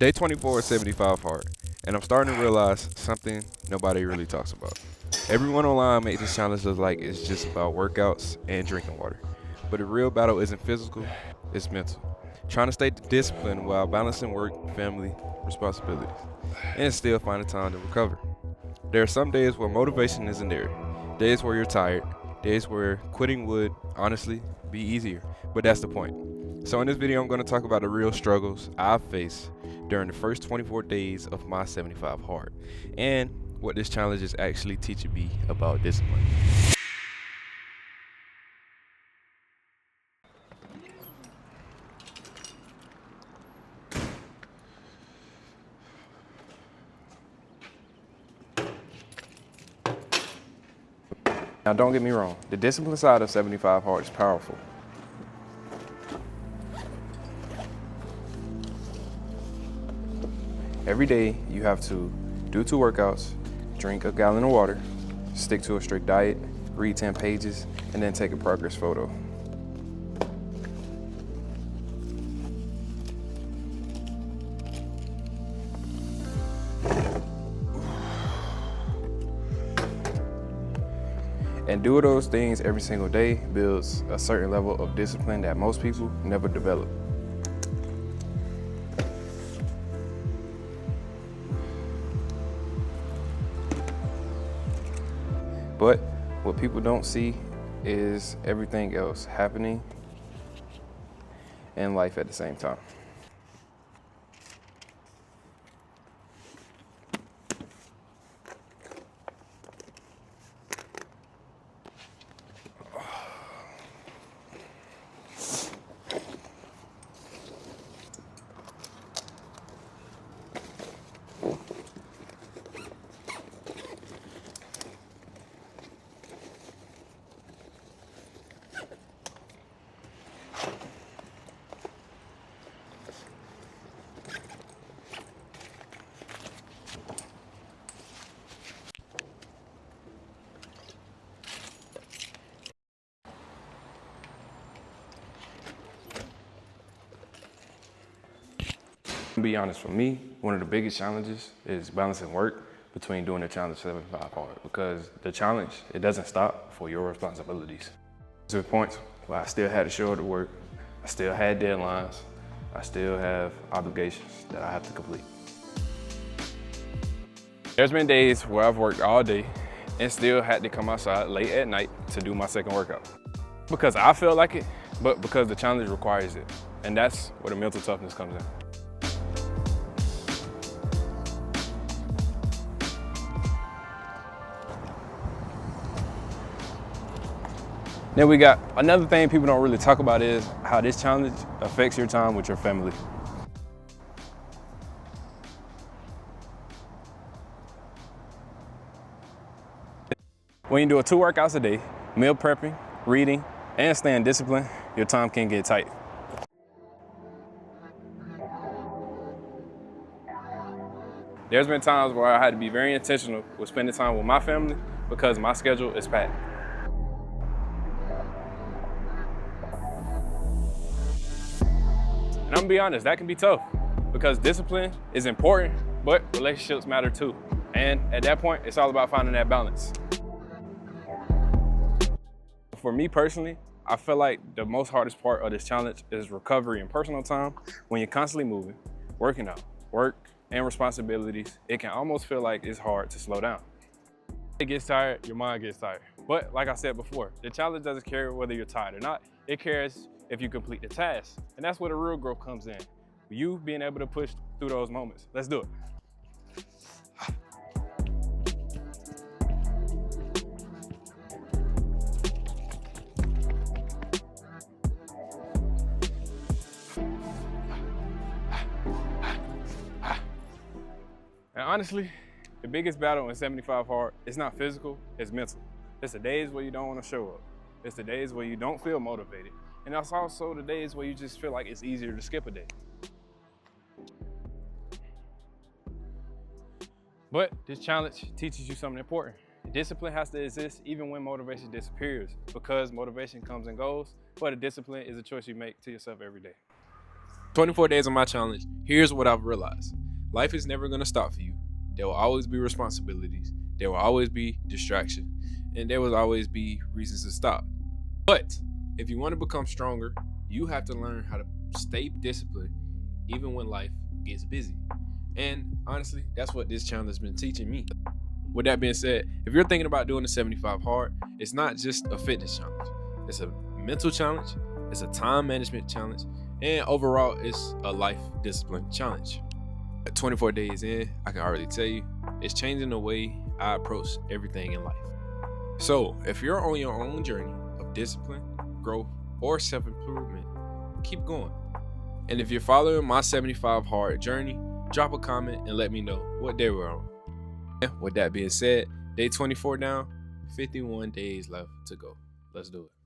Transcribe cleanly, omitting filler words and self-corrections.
Day 24 is 75 hard, and I'm starting to realize something nobody really talks about. Everyone online makes this challenge look like it's just about workouts and drinking water. But the real battle isn't physical, it's mental. Trying to stay disciplined while balancing work, family, responsibilities, and still finding time to recover. There are some days where motivation isn't there, days where you're tired, days where quitting would, honestly, be easier. But that's the point. So in this video, I'm going to talk about the real struggles I've faced during the first 24 days of my 75 hard, and what this challenge is actually teaching me about discipline. Now don't get me wrong, the discipline side of 75 hard is powerful. Every day you have to do 2 workouts, drink a gallon of water, stick to a strict diet, read 10 pages, and then take a progress photo. And doing those things every single day builds a certain level of discipline that most people never develop. But what people don't see is everything else happening in life at the same time. To be honest, for me, one of the biggest challenges is balancing work between doing the challenge 75 hard, because the challenge, it doesn't stop for your responsibilities. There's points where I still had to show up to work, I still had deadlines, I still have obligations that I have to complete. There's been days where I've worked all day and still had to come outside late at night to do my second workout. Because I feel like it, but because the challenge requires it. And that's where the mental toughness comes in. Then we got another thing people don't really talk about is how this challenge affects your time with your family. When you do 2 workouts a day, meal prepping, reading, and staying disciplined, your time can get tight. There's been times where I had to be very intentional with spending time with my family because my schedule is packed. And I'm gonna be honest, that can be tough because discipline is important, but relationships matter too. And at that point, it's all about finding that balance. For me personally, I feel like the most hardest part of this challenge is recovery and personal time. When you're constantly moving, working out, work, and responsibilities, it can almost feel like it's hard to slow down. It gets tired, your mind gets tired. But like I said before, the challenge doesn't care whether you're tired or not. It cares if you complete the task. And that's where the real growth comes in. You being able to push through those moments. Let's do it. And honestly, the biggest battle in 75 hard is not physical, it's mental. It's the days where you don't want to show up. It's the days where you don't feel motivated. And that's also the days where you just feel like it's easier to skip a day. But this challenge teaches you something important. Discipline has to exist even when motivation disappears, because motivation comes and goes, but a discipline is a choice you make to yourself every day. 24 days on my challenge, here's what I've realized. Life is never going to stop for you. There will always be responsibilities. There will always be distraction. And there will always be reasons to stop. But if you want to become stronger, you have to learn how to stay disciplined even when life gets busy. And honestly, that's what this challenge has been teaching me. With that being said, if you're thinking about doing the 75 hard, it's not just a fitness challenge. It's a mental challenge, it's a time management challenge, and overall, it's a life discipline challenge. 24 days in, I can already tell you, it's changing the way I approach everything in life. So, if you're on your own journey of discipline, growth, or self-improvement, keep going. And if you're following my 75 hard journey, drop a comment and let me know what day we're on. With that being said, day 24 down, 51 days left to go. Let's do it.